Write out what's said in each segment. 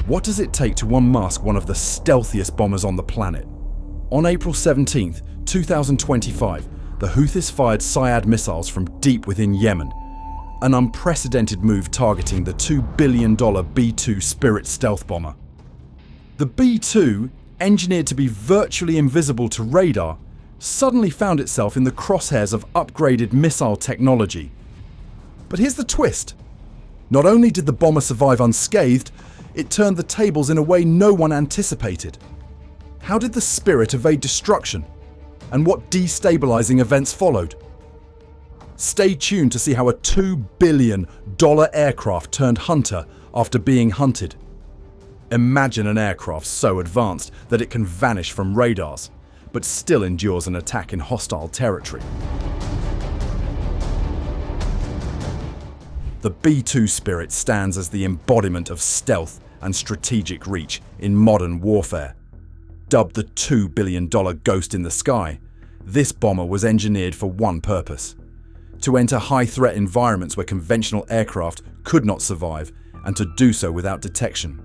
What does it take to unmask one of the stealthiest bombers on the planet? On April 17, 2025, the Houthis fired Sciad missiles from deep within Yemen, an unprecedented move targeting the $2 billion B-2 Spirit stealth bomber. The B-2, engineered to be virtually invisible to radar, suddenly found itself in the crosshairs of upgraded missile technology. But here's the twist. Not only did the bomber survive unscathed, it turned the tables in a way no one anticipated. How did the Spirit evade destruction? And what destabilizing events followed? Stay tuned to see how a $2 billion aircraft turned hunter after being hunted. Imagine an aircraft so advanced that it can vanish from radars, but still endures an attack in hostile territory. The B-2 Spirit stands as the embodiment of stealth and strategic reach in modern warfare. Dubbed the $2 billion ghost in the sky, this bomber was engineered for one purpose: to enter high-threat environments where conventional aircraft could not survive, and to do so without detection.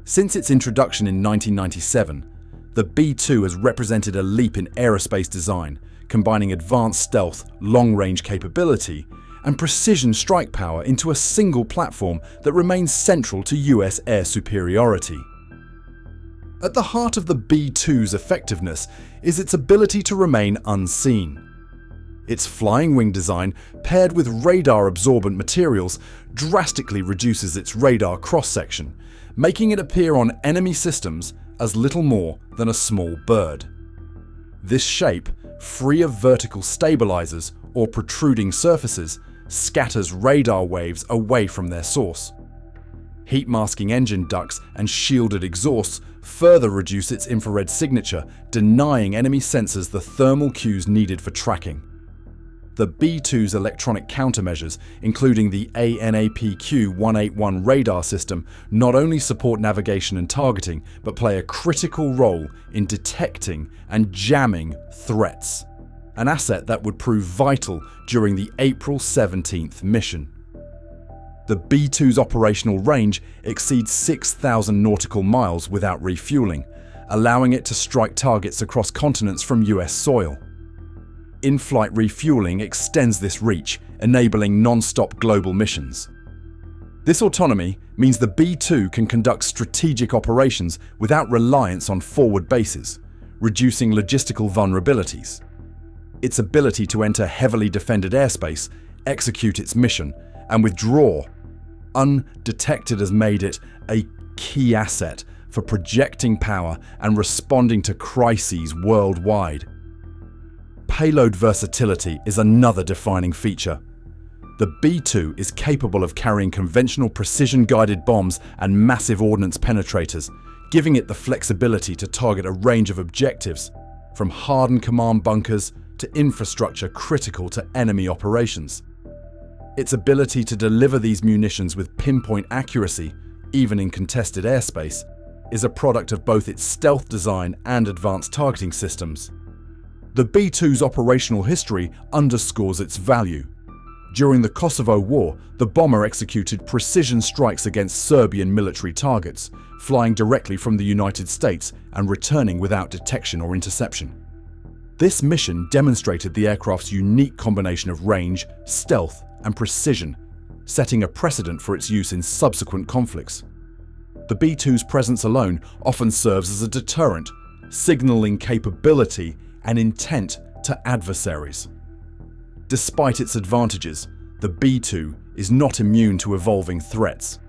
Since its introduction in 1997, the B-2 has represented a leap in aerospace design, combining advanced stealth, long-range capability, and precision strike power into a single platform that remains central to US air superiority. At the heart of the B-2's effectiveness is its ability to remain unseen. Its flying wing design, paired with radar-absorbent materials, drastically reduces its radar cross-section, making it appear on enemy systems as little more than a small bird. This shape, free of vertical stabilizers or protruding surfaces, scatters radar waves away from their source. Heat-masking engine ducts and shielded exhausts further reduce its infrared signature, denying enemy sensors the thermal cues needed for tracking. The B-2's electronic countermeasures, including the ANAPQ-181 radar system, not only support navigation and targeting, but play a critical role in detecting and jamming threats, an asset that would prove vital during the April 17th mission. The B-2's operational range exceeds 6,000 nautical miles without refueling, allowing it to strike targets across continents from US soil. In-flight refueling extends this reach, enabling non-stop global missions. This autonomy means the B-2 can conduct strategic operations without reliance on forward bases, reducing logistical vulnerabilities. Its ability to enter heavily defended airspace, execute its mission, and withdraw undetected has made it a key asset for projecting power and responding to crises worldwide. Payload versatility is another defining feature. The B-2 is capable of carrying conventional precision-guided bombs and massive ordnance penetrators, giving it the flexibility to target a range of objectives, from hardened command bunkers to infrastructure critical to enemy operations. Its ability to deliver these munitions with pinpoint accuracy, even in contested airspace, is a product of both its stealth design and advanced targeting systems. The B-2's operational history underscores its value. During the Kosovo War, the bomber executed precision strikes against Serbian military targets, flying directly from the United States and returning without detection or interception. This mission demonstrated the aircraft's unique combination of range, stealth, and precision, setting a precedent for its use in subsequent conflicts. The B-2's presence alone often serves as a deterrent, signaling capability and intent to adversaries. Despite its advantages, the B-2 is not immune to evolving threats.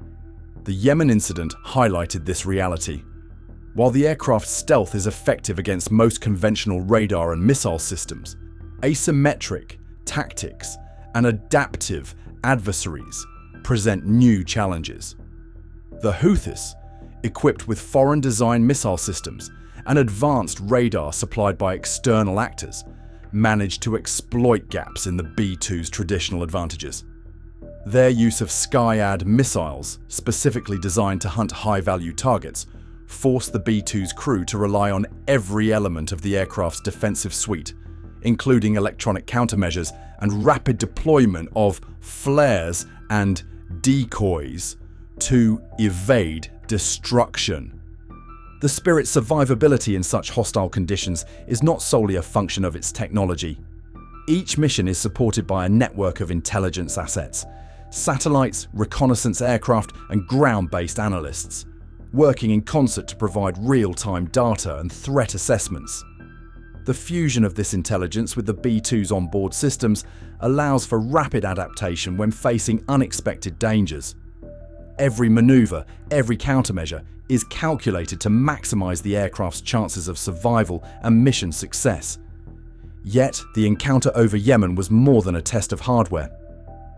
The Yemen incident highlighted this reality. While the aircraft's stealth is effective against most conventional radar and missile systems, asymmetric tactics and adaptive adversaries present new challenges. The Houthis, equipped with foreign-designed missile systems and advanced radar supplied by external actors, managed to exploit gaps in the B-2's traditional advantages. Their use of Sciad missiles, specifically designed to hunt high-value targets, forced the B-2's crew to rely on every element of the aircraft's defensive suite, including electronic countermeasures and rapid deployment of flares and decoys, to evade destruction. The Spirit's survivability in such hostile conditions is not solely a function of its technology. Each mission is supported by a network of intelligence assets, satellites, reconnaissance aircraft, and ground-based analysts, working in concert to provide real-time data and threat assessments. The fusion of this intelligence with the B-2's onboard systems allows for rapid adaptation when facing unexpected dangers. Every maneuver, every countermeasure is calculated to maximize the aircraft's chances of survival and mission success. Yet, the encounter over Yemen was more than a test of hardware.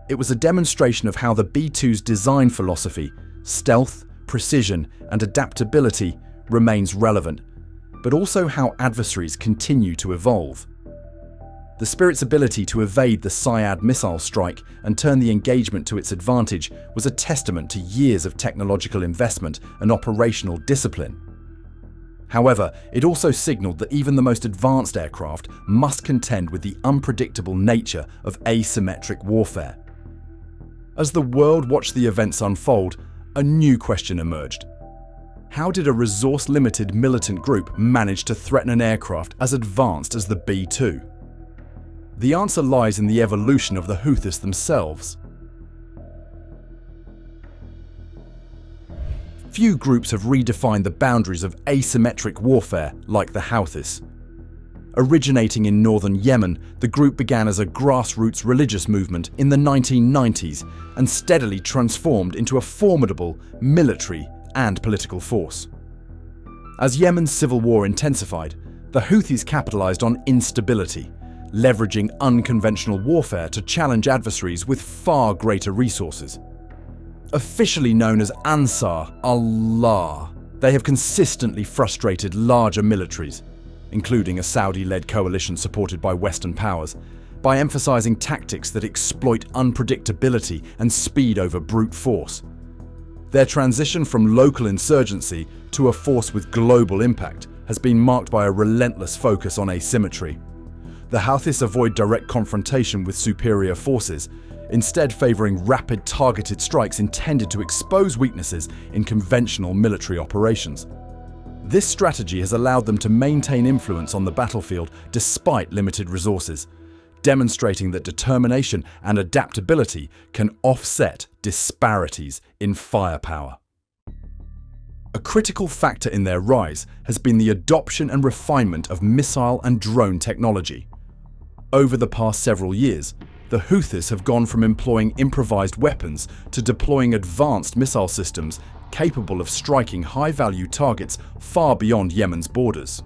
It was a demonstration of how the B-2's design philosophy, stealth, precision, and adaptability remains relevant, but also how adversaries continue to evolve. The Spirit's ability to evade the Sciad missile strike and turn the engagement to its advantage was a testament to years of technological investment and operational discipline. However, it also signaled that even the most advanced aircraft must contend with the unpredictable nature of asymmetric warfare. As the world watched the events unfold, a new question emerged. How did a resource-limited militant group manage to threaten an aircraft as advanced as the B-2? The answer lies in the evolution of the Houthis themselves. Few groups have redefined the boundaries of asymmetric warfare like the Houthis. Originating in northern Yemen, the group began as a grassroots religious movement in the 1990s and steadily transformed into a formidable military and political force. As Yemen's civil war intensified, the Houthis capitalized on instability, leveraging unconventional warfare to challenge adversaries with far greater resources. Officially known as Ansar Allah, they have consistently frustrated larger militaries, including a Saudi-led coalition supported by Western powers, by emphasizing tactics that exploit unpredictability and speed over brute force. Their transition from local insurgency to a force with global impact has been marked by a relentless focus on asymmetry. The Houthis avoid direct confrontation with superior forces, instead favoring rapid targeted strikes intended to expose weaknesses in conventional military operations. This strategy has allowed them to maintain influence on the battlefield despite limited resources, demonstrating that determination and adaptability can offset disparities in firepower. A critical factor in their rise has been the adoption and refinement of missile and drone technology. Over the past several years, the Houthis have gone from employing improvised weapons to deploying advanced missile systems capable of striking high-value targets far beyond Yemen's borders.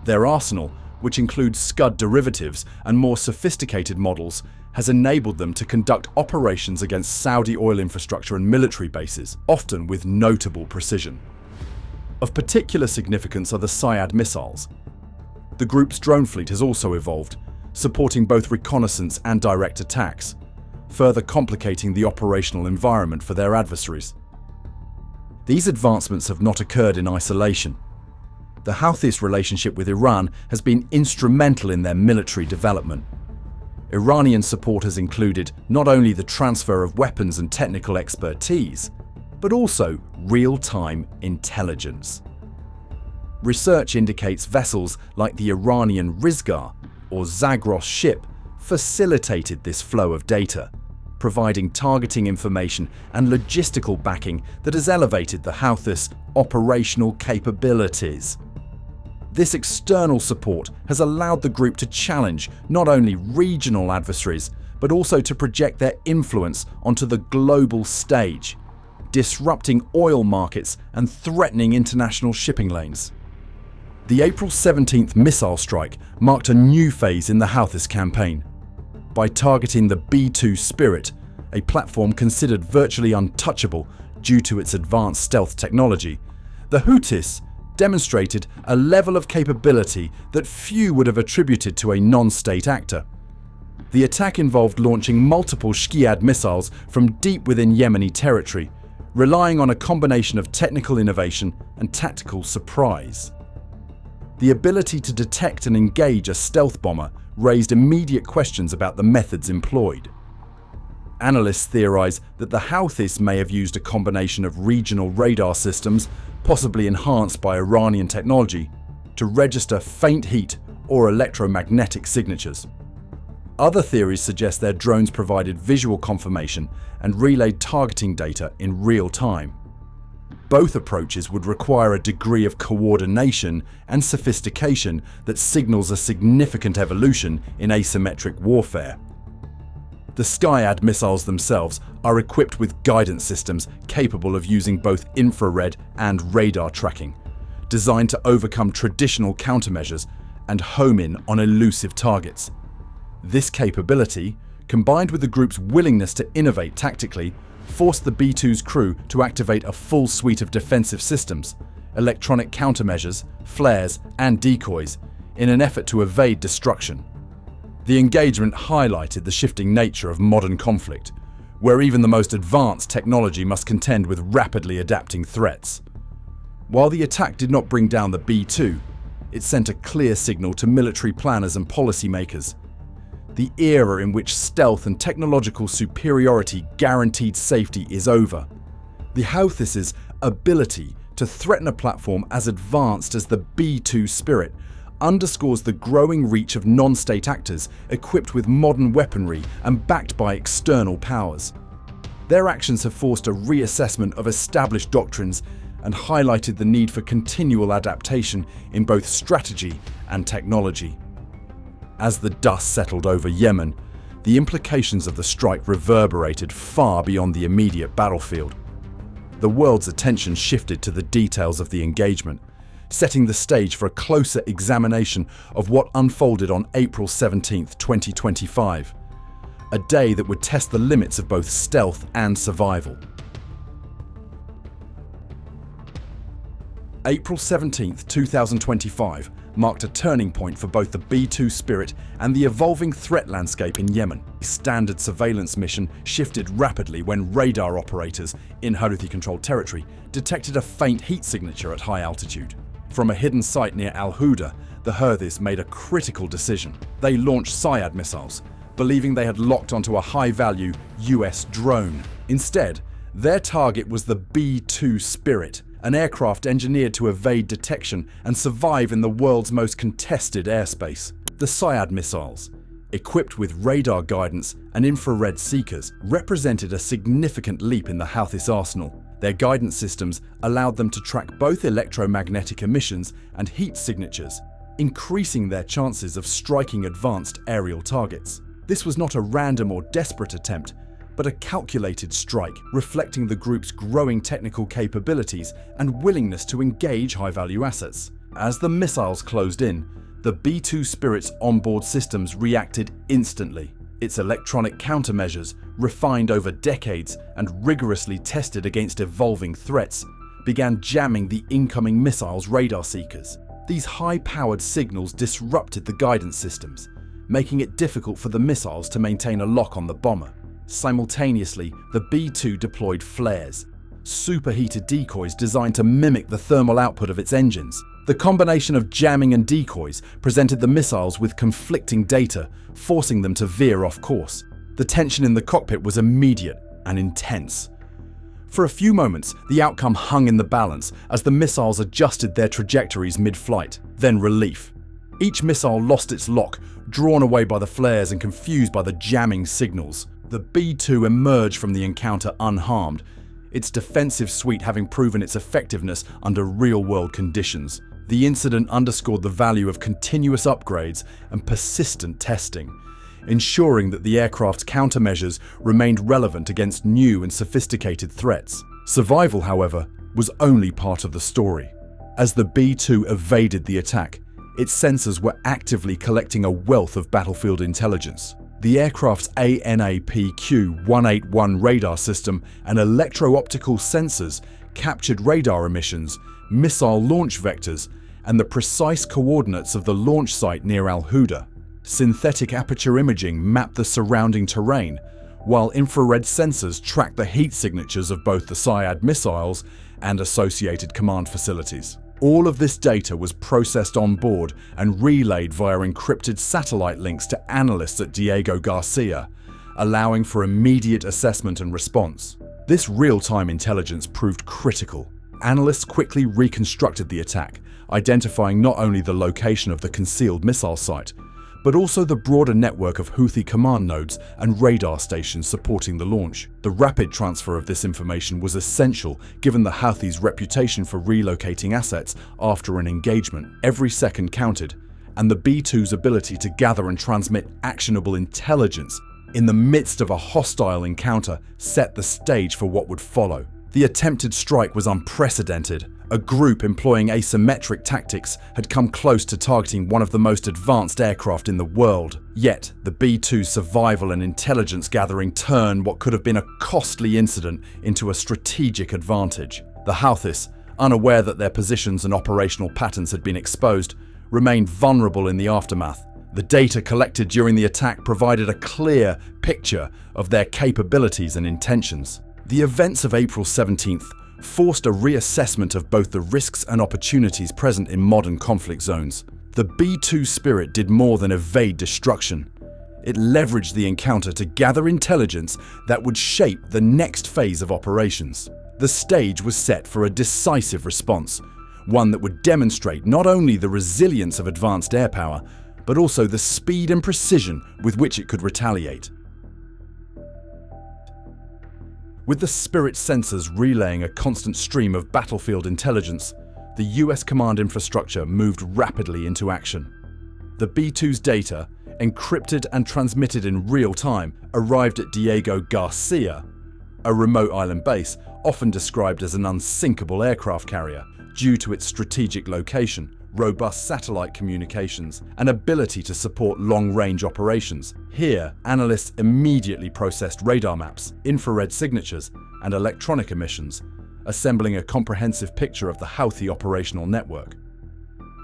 Their arsenal, which includes Scud derivatives and more sophisticated models, has enabled them to conduct operations against Saudi oil infrastructure and military bases, often with notable precision. Of particular significance are the Sciad missiles. The group's drone fleet has also evolved, supporting both reconnaissance and direct attacks, further complicating the operational environment for their adversaries. These advancements have not occurred in isolation. The Houthis' relationship with Iran has been instrumental in their military development. Iranian support has included not only the transfer of weapons and technical expertise, but also real-time intelligence. Research indicates vessels like the Iranian Rizgar or Zagros ship facilitated this flow of data, providing targeting information and logistical backing that has elevated the Houthis' operational capabilities. This external support has allowed the group to challenge not only regional adversaries, but also to project their influence onto the global stage, disrupting oil markets and threatening international shipping lanes. The April 17th missile strike marked a new phase in the Houthis campaign. By targeting the B-2 Spirit, a platform considered virtually untouchable due to its advanced stealth technology, the Houthis demonstrated a level of capability that few would have attributed to a non-state actor. The attack involved launching multiple Sciad missiles from deep within Yemeni territory, relying on a combination of technical innovation and tactical surprise. The ability to detect and engage a stealth bomber raised immediate questions about the methods employed. Analysts theorize that the Houthis may have used a combination of regional radar systems, possibly enhanced by Iranian technology, to register faint heat or electromagnetic signatures. Other theories suggest their drones provided visual confirmation and relayed targeting data in real time. Both approaches would require a degree of coordination and sophistication that signals a significant evolution in asymmetric warfare. The Sciad missiles themselves are equipped with guidance systems capable of using both infrared and radar tracking, designed to overcome traditional countermeasures and home in on elusive targets. This capability, combined with the group's willingness to innovate tactically, forced the B-2's crew to activate a full suite of defensive systems, electronic countermeasures, flares, and decoys in an effort to evade destruction. The engagement highlighted the shifting nature of modern conflict, where even the most advanced technology must contend with rapidly adapting threats. While the attack did not bring down the B-2, it sent a clear signal to military planners and policymakers. The era in which stealth and technological superiority guaranteed safety is over. The Houthis' ability to threaten a platform as advanced as the B-2 Spirit underscores the growing reach of non-state actors equipped with modern weaponry and backed by external powers. Their actions have forced a reassessment of established doctrines and highlighted the need for continual adaptation in both strategy and technology. As the dust settled over Yemen, the implications of the strike reverberated far beyond the immediate battlefield. The world's attention shifted to the details of the engagement, setting the stage for a closer examination of what unfolded on April 17, 2025, a day that would test the limits of both stealth and survival. April 17, 2025 marked a turning point for both the B-2 Spirit and the evolving threat landscape in Yemen. The standard surveillance mission shifted rapidly when radar operators in Houthi-controlled territory detected a faint heat signature at high altitude. From a hidden site near Al-Houda, the Houthis made a critical decision. They launched Sciad missiles, believing they had locked onto a high-value US drone. Instead, their target was the B-2 Spirit, an aircraft engineered to evade detection and survive in the world's most contested airspace. The Sciad missiles, equipped with radar guidance and infrared seekers, represented a significant leap in the Houthis arsenal. Their guidance systems allowed them to track both electromagnetic emissions and heat signatures, increasing their chances of striking advanced aerial targets. This was not a random or desperate attempt, but a calculated strike, reflecting the group's growing technical capabilities and willingness to engage high-value assets. As the missiles closed in, the B-2 Spirit's onboard systems reacted instantly. Its electronic countermeasures, refined over decades and rigorously tested against evolving threats, began jamming the incoming missiles' radar seekers. These high-powered signals disrupted the guidance systems, making it difficult for the missiles to maintain a lock on the bomber. Simultaneously, the B-2 deployed flares, superheated decoys designed to mimic the thermal output of its engines. The combination of jamming and decoys presented the missiles with conflicting data, forcing them to veer off course. The tension in the cockpit was immediate and intense. For a few moments, the outcome hung in the balance as the missiles adjusted their trajectories mid-flight. Then relief. Each missile lost its lock, drawn away by the flares and confused by the jamming signals. The B-2 emerged from the encounter unharmed, its defensive suite having proven its effectiveness under real-world conditions. The incident underscored the value of continuous upgrades and persistent testing, ensuring that the aircraft's countermeasures remained relevant against new and sophisticated threats. Survival, however, was only part of the story. As the B-2 evaded the attack, its sensors were actively collecting a wealth of battlefield intelligence. The aircraft's ANAPQ-181 radar system and electro-optical sensors captured radar emissions, missile launch vectors, and the precise coordinates of the launch site near Al-Houda. Synthetic aperture imaging mapped the surrounding terrain, while infrared sensors tracked the heat signatures of both the Sciad missiles and associated command facilities. All of this data was processed on board and relayed via encrypted satellite links to analysts at Diego Garcia, allowing for immediate assessment and response. This real-time intelligence proved critical. Analysts quickly reconstructed the attack, identifying not only the location of the concealed missile site, but also the broader network of Houthi command nodes and radar stations supporting the launch. The rapid transfer of this information was essential given the Houthis' reputation for relocating assets after an engagement. Every second counted, and the B-2's ability to gather and transmit actionable intelligence in the midst of a hostile encounter set the stage for what would follow. The attempted strike was unprecedented. A group employing asymmetric tactics had come close to targeting one of the most advanced aircraft in the world. Yet, the B-2's survival and intelligence gathering turned what could have been a costly incident into a strategic advantage. The Houthis, unaware that their positions and operational patterns had been exposed, remained vulnerable in the aftermath. The data collected during the attack provided a clear picture of their capabilities and intentions. The events of April 17th forced a reassessment of both the risks and opportunities present in modern conflict zones. The B-2 Spirit did more than evade destruction. It leveraged the encounter to gather intelligence that would shape the next phase of operations. The stage was set for a decisive response, one that would demonstrate not only the resilience of advanced air power, but also the speed and precision with which it could retaliate. With the Spirit sensors relaying a constant stream of battlefield intelligence, the US command infrastructure moved rapidly into action. The B-2's data, encrypted and transmitted in real time, arrived at Diego Garcia, a remote island base often described as an unsinkable aircraft carrier due to its strategic location, robust satellite communications, and ability to support long-range operations. Here, analysts immediately processed radar maps, infrared signatures, and electronic emissions, assembling a comprehensive picture of the Houthi operational network.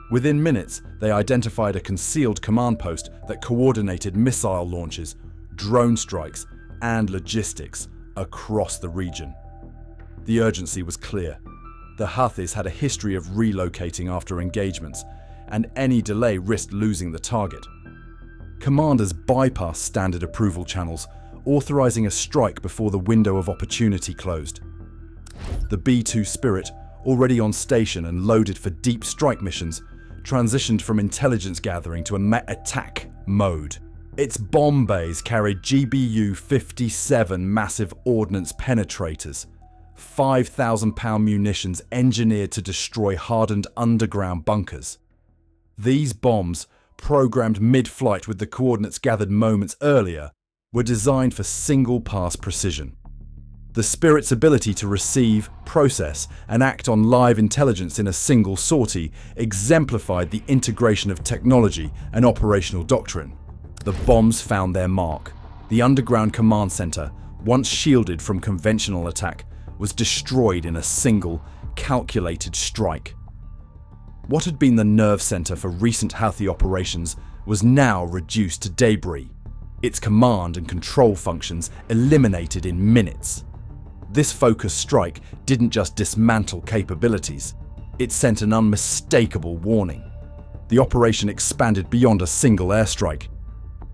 Within minutes, they identified a concealed command post that coordinated missile launches, drone strikes, and logistics across the region. The urgency was clear. The Houthis had a history of relocating after engagements, and any delay risked losing the target. Commanders bypassed standard approval channels, authorizing a strike before the window of opportunity closed. The B-2 Spirit, already on station and loaded for deep strike missions, transitioned from intelligence gathering to attack mode. Its bomb bays carried GBU-57 massive ordnance penetrators, 5,000-pound munitions engineered to destroy hardened underground bunkers. These bombs, programmed mid-flight with the coordinates gathered moments earlier, were designed for single-pass precision. The Spirit's ability to receive, process, and act on live intelligence in a single sortie exemplified the integration of technology and operational doctrine. The bombs found their mark. The underground command center, once shielded from conventional attack, was destroyed in a single, calculated strike. What had been the nerve center for recent Houthi operations was now reduced to debris, its command and control functions eliminated in minutes. This focused strike didn't just dismantle capabilities, it sent an unmistakable warning. The operation expanded beyond a single airstrike.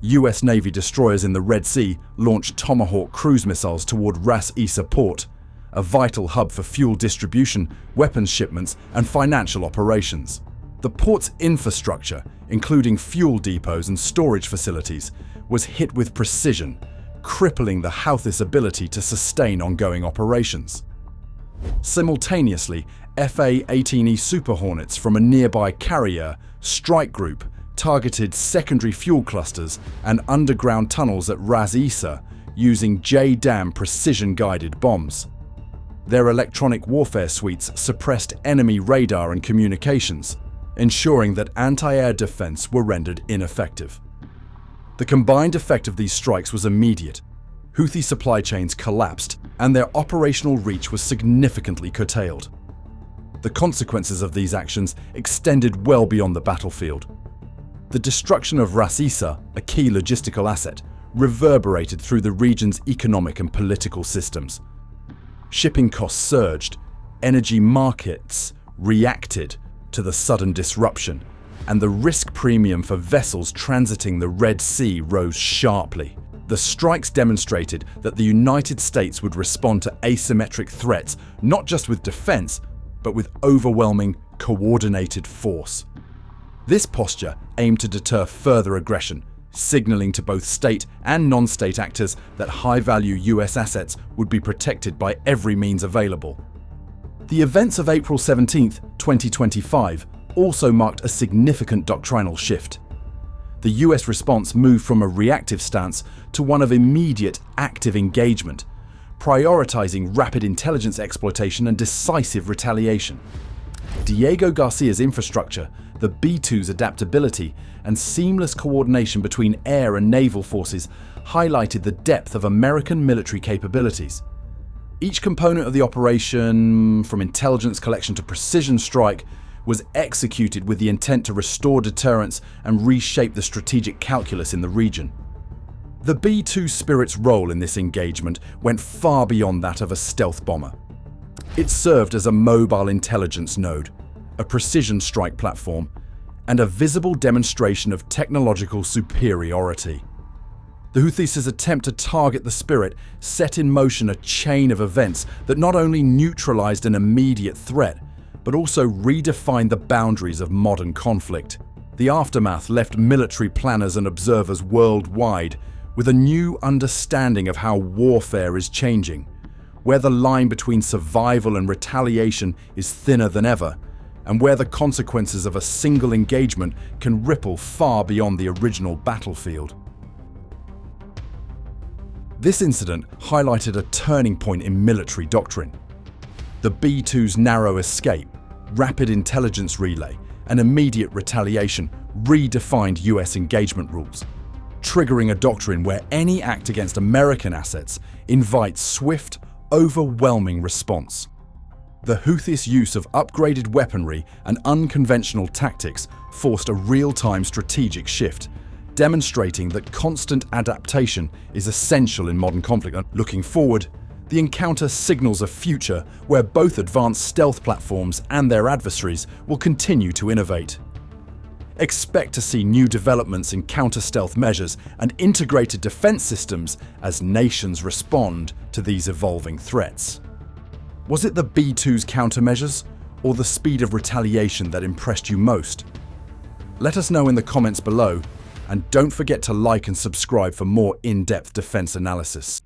US Navy destroyers in the Red Sea launched Tomahawk cruise missiles toward Ras Isa port, a vital hub for fuel distribution, weapons shipments, and financial operations. The port's infrastructure, including fuel depots and storage facilities, was hit with precision, crippling the Houthis' ability to sustain ongoing operations. Simultaneously, FA-18E Super Hornets from a nearby carrier strike group targeted secondary fuel clusters and underground tunnels at Ras Isa using JDAM precision-guided bombs. Their electronic warfare suites suppressed enemy radar and communications, ensuring that anti-air defense were rendered ineffective. The combined effect of these strikes was immediate. Houthi supply chains collapsed, and their operational reach was significantly curtailed. The consequences of these actions extended well beyond the battlefield. The destruction of Ras Isa, a key logistical asset, reverberated through the region's economic and political systems. Shipping costs surged, energy markets reacted to the sudden disruption, and the risk premium for vessels transiting the Red Sea rose sharply. The strikes demonstrated that the United States would respond to asymmetric threats not just with defense, but with overwhelming, coordinated force. This posture aimed to deter further aggression, signaling to both state and non-state actors that high-value US assets would be protected by every means available. The events of April 17, 2025 also marked a significant doctrinal shift. The US response moved from a reactive stance to one of immediate, active engagement, prioritizing rapid intelligence exploitation and decisive retaliation. Diego Garcia's infrastructure, the B-2's adaptability, and seamless coordination between air and naval forces highlighted the depth of American military capabilities. Each component of the operation, from intelligence collection to precision strike, was executed with the intent to restore deterrence and reshape the strategic calculus in the region. The B-2 Spirit's role in this engagement went far beyond that of a stealth bomber. It served as a mobile intelligence node, a precision strike platform, and a visible demonstration of technological superiority. The Houthis' attempt to target the Spirit set in motion a chain of events that not only neutralized an immediate threat, but also redefined the boundaries of modern conflict. The aftermath left military planners and observers worldwide with a new understanding of how warfare is changing, where the line between survival and retaliation is thinner than ever, and where the consequences of a single engagement can ripple far beyond the original battlefield. This incident highlighted a turning point in military doctrine. The B-2's narrow escape, rapid intelligence relay, and immediate retaliation redefined US engagement rules, triggering a doctrine where any act against American assets invites swift, overwhelming response. The Houthis' use of upgraded weaponry and unconventional tactics forced a real-time strategic shift, demonstrating that constant adaptation is essential in modern conflict. Looking forward, the encounter signals a future where both advanced stealth platforms and their adversaries will continue to innovate. Expect to see new developments in counter-stealth measures and integrated defense systems as nations respond to these evolving threats. Was it the B-2's countermeasures or the speed of retaliation that impressed you most? Let us know in the comments below, and don't forget to like and subscribe for more in-depth defense analysis.